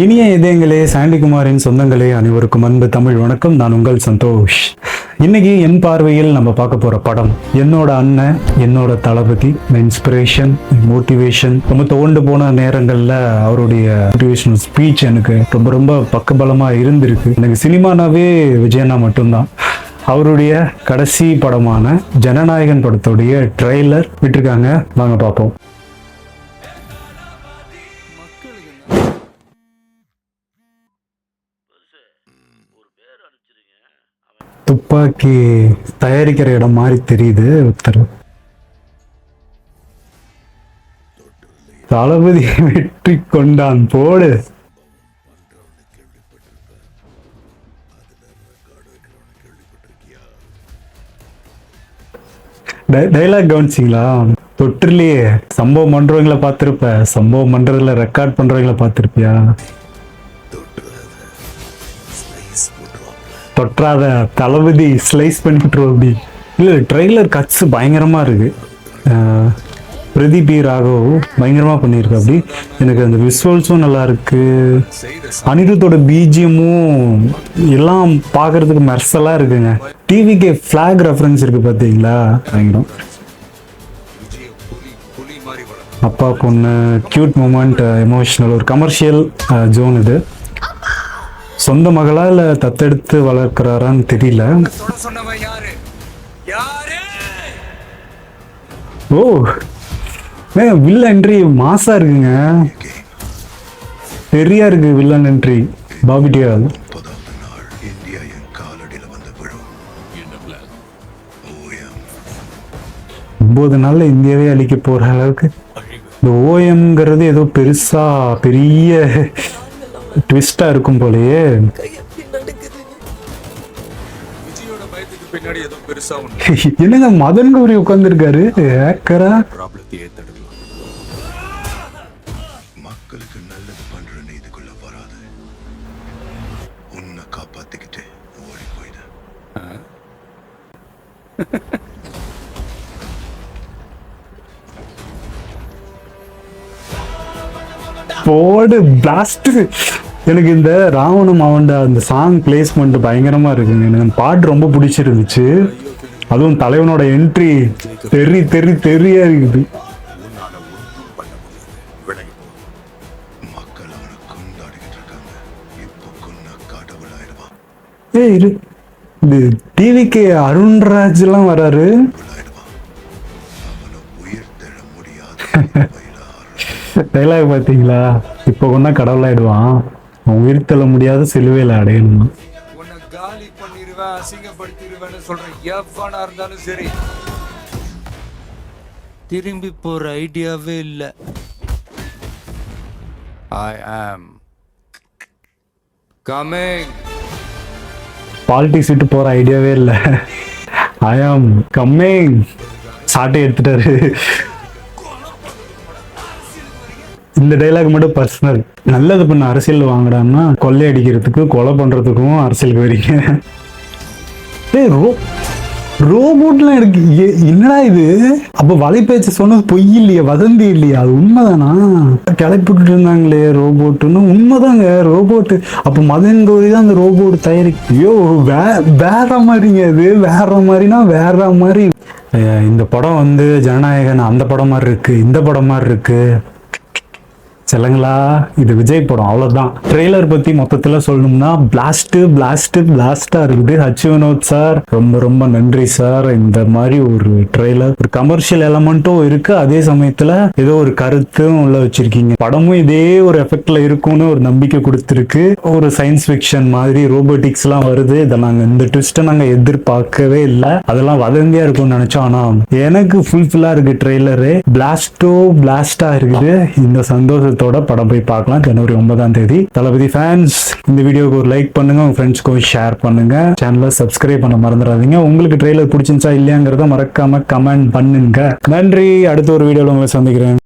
இனிய இதயங்களே, சாண்டிகுமாரின் சொந்தங்களே, அனைவருக்கும் அன்பு தமிழ் வணக்கம். நான் உங்கள் சந்தோஷ். இன்னைக்கு என் பார்வையில் நம்ம பார்க்க போற படம் என்னோட அண்ணன், என்னோட தளபதி, இன்ஸ்பிரேஷன், மோட்டிவேஷன். ரொம்ப தோண்டு போன நேரங்கள்ல அவருடைய மோட்டிவேஷனல் ஸ்பீச் எனக்கு ரொம்ப ரொம்ப பக்கபலமா இருந்திருக்கு. எனக்கு சினிமானாவே விஜயண்ணா மட்டும்தான். அவருடைய கடைசி படமான ஜனநாயகன் படத்துடைய ட்ரெய்லர் விட்டுருக்காங்க, வாங்க பார்ப்போம். துப்பாக்கி தயாரிக்கிற இடம் மாதிரி தெரியுது. ஒருத்தர் தளபதி வெற்றி கொண்டான் போடு. டைலாக் கவனிச்சிங்களா? தொற்றுலயே சம்பவம் பண்றவங்களை பார்த்திருப்ப, சம்பவம் பண்றதுல ரெக்கார்ட் பண்றவங்களை பார்த்திருப்பியா? தொற்றாத தளபதி ஸ்லைஸ் பண்ணிட்டு அப்படி இல்லை. ட்ரெய்லர் கட்ஸ் பயங்கரமாக இருக்கு. பிரதீப் ராகவ் பயங்கரமாக பண்ணியிருக்கு. அப்படி எனக்கு அந்த விசுவல்ஸும் நல்லா இருக்கு. அனிருத்தோட பிஜிஎம்மும் எல்லாம் பார்க்கறதுக்கு மெர்சலாக இருக்குங்க. டிவிக்கு ஃபிளாக் ரெஃபரன்ஸ் இருக்கு பார்த்தீங்களா? பயங்கரம். அப்பா பொண்ணு கியூட் மூமெண்ட், எமோஷனல், ஒரு கமர்ஷியல் ஜோன். இது சொந்த மகளா இல்ல தத்தெடுத்து வளர்க்கிறாரான்னு தெரியல. ஓ, வில்லன் என்ட்ரி மாசா இருக்குங்க. பெரியா இருக்கு வில்லன் என்ட்ரி. பாபி டியால் 9 நாள்ல இந்தியாவே அழிக்க போற அளவுக்கு இந்த ஓஎம்ங்கிறது ஏதோ பெருசா பெரிய ட்விஸ்டா இருக்கும் போலயே. என்னங்க மதன் கௌரி உட்கார்ந்துருக்காரு ஏக்கரா. மக்களுக்கு நல்லது பண்ற இதுக்குள்ள வராது, உன்னை காப்பாத்திக்கிட்டு ஓடி போயிடு. போடு பிளாஸ்ட். எனக்கு இந்த ராவணம் அவன்ட அந்த சாங் பிளேஸ்மெண்ட் பயங்கரமா இருக்குங்க. எனக்கு பாட்டு ரொம்ப பிடிச்சிருந்துச்சு. அதுவும் தலைவனோட என்ட்ரி தெரியா இருக்குது. இது டிவிக்கு அருண்ராஜ் எல்லாம் வராரு. டைலாக் பாத்தீங்களா? இப்போ கொண்டா கடவுளாயிடுவான், உயிர் தள்ள முடியாத சிலுவையில் அடையணும். திரும்பி போற ஐடியாவே இல்ல. I am coming. பாலிடிக்ஸ் விட்டு போற ஐடியாவே இல்ல. I am coming. சாட்டை எடுத்துட்டாரு. இந்த டைலாக் மட்டும் பர்சனல். நல்லது பண்ண அரசியல் வாங்குறான்னா கொள்ளை அடிக்கிறதுக்கு கொலை பண்றதுக்கும் அரசியலுக்கு வரீங்க. ரோபோட்லாம் எனக்கு என்னடா இது? அப்ப வலைப்பேச்சு சொன்னது பொய் இல்லையா, வதந்தி இல்லையா? அது உண்மைதானா? கிளப்பிட்டு இருந்தாங்களே ரோபோட்டுன்னு. உண்மைதாங்க ரோபோட்டு. அப்ப மதன் கௌரி தான் அந்த ரோபோட் தயாரிக்க. ஐயோ வேற மாதிரிங்க. அது வேற மாதிரினா வேற மாதிரி. இந்த படம் ஜனநாயகன் அந்த படம் மாதிரி இருக்கு, இந்த படம் மாதிரி இருக்கு. சொல்லுங்களா, இது விஜய் படம், அவ்வளவுதான். ட்ரெய்லர் பத்தி மொத்தத்துல சொல்லணும்னா பிளாஸ்டா இருக்குது. ஹச் வினோத் சார் ரொம்ப ரொம்ப நன்றி சார். இந்த மாதிரி ஒரு ட்ரெய்லர், ஒரு கமர்ஷியல் எலமெண்ட்டும் இருக்கு, அதே சமயத்துல ஏதோ ஒரு கருத்தும் உள்ள வச்சிருக்கீங்க. படமும் இதே ஒரு எஃபெக்ட்ல இருக்கும்னு ஒரு நம்பிக்கை கொடுத்துருக்கு. ஒரு சயின்ஸ் ஃபிக்ஷன் மாதிரி ரோபோட்டிக்ஸ் எல்லாம் வருது. இதை நாங்க இந்த ட்விஸ்ட்டை நாங்க எதிர்பார்க்கவே இல்லை. அதெல்லாம் வதந்தியா இருக்கும்னு நினைச்சோம். ஆனா எனக்கு ஃபுல்ஃபில்லா இருக்கு ட்ரெய்லரு. பிளாஸ்டா இருக்குது. இந்த சந்தோஷத்தோட படம் போய் பார்க்கலாம். ஜனவரி 9ஆம் தேதி. தளபதி ஃபேன்ஸ், இந்த வீடியோக்கு ஒரு லைக் பண்ணுங்க, உங்க ஃப்ரெண்ட்ஸ்க்கு ஷேர் பண்ணுங்க, சேனலை சப்ஸ்கிரைப் பண்ண மறந்துடாதீங்க. உங்களுக்கு ட்ரெய்லர் பிடிச்சிருந்துச்சா இல்லையாங்கிறத மறக்காம கமெண்ட் பண்ணுங்க. நன்றி. அடுத்த ஒரு வீடியோல உங்களை சந்திக்கிறேன்.